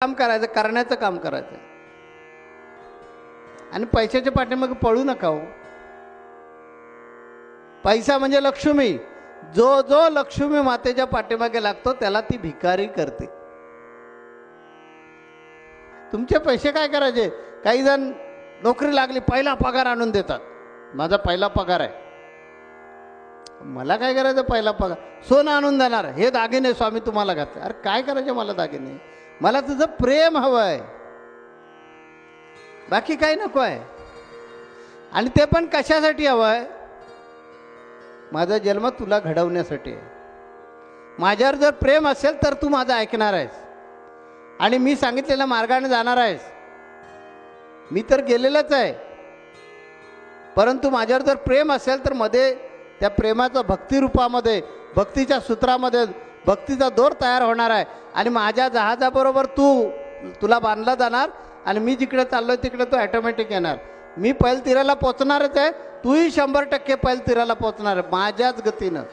काम करायचं, करण्याचं काम करायचं आणि पैशाच्या पाठीमागे पळू नका हो. पैसा म्हणजे लक्ष्मी. जो जो लक्ष्मी मातेच्या पाठीमागे लागतो त्याला ती भिकारी करते. तुमचे पैसे काय करायचे? काही जण नोकरी लागली पहिला पगार आणून देतात. माझा पहिला पगार आहे, मला काय करायचं? पहिला पगार सोनं आणून देणार, हे दागिने स्वामी तुम्हाला घातले. अरे काय करायचे मला दागिने? मला तुझं प्रेम हवं आहे, बाकी काही नको आहे. आणि ते पण कशासाठी हवं आहे? माझा जन्म तुला घडवण्यासाठी आहे. माझ्यावर जर प्रेम असेल तर तू माझं ऐकणार आहेस आणि मी सांगितलेल्या मार्गाने जाणार आहेस. मी तर गेलेलंच आहे, परंतु माझ्यावर जर प्रेम असेल तर मध्ये त्या प्रेमाचा भक्तिरूपामध्ये, भक्तीच्या सूत्रामध्ये भक्तीचा दोर तयार होणार आहे आणि माझ्या जहाजाबरोबर तुला बांधला जाणार आणि मी जिकडे चाललोय तिकडे तो ऑटोमॅटिक येणार. मी पैल तीराला पोचणारच आहे, तूही 100% पैल तीराला पोचणार आहे माझ्याच गतीनं.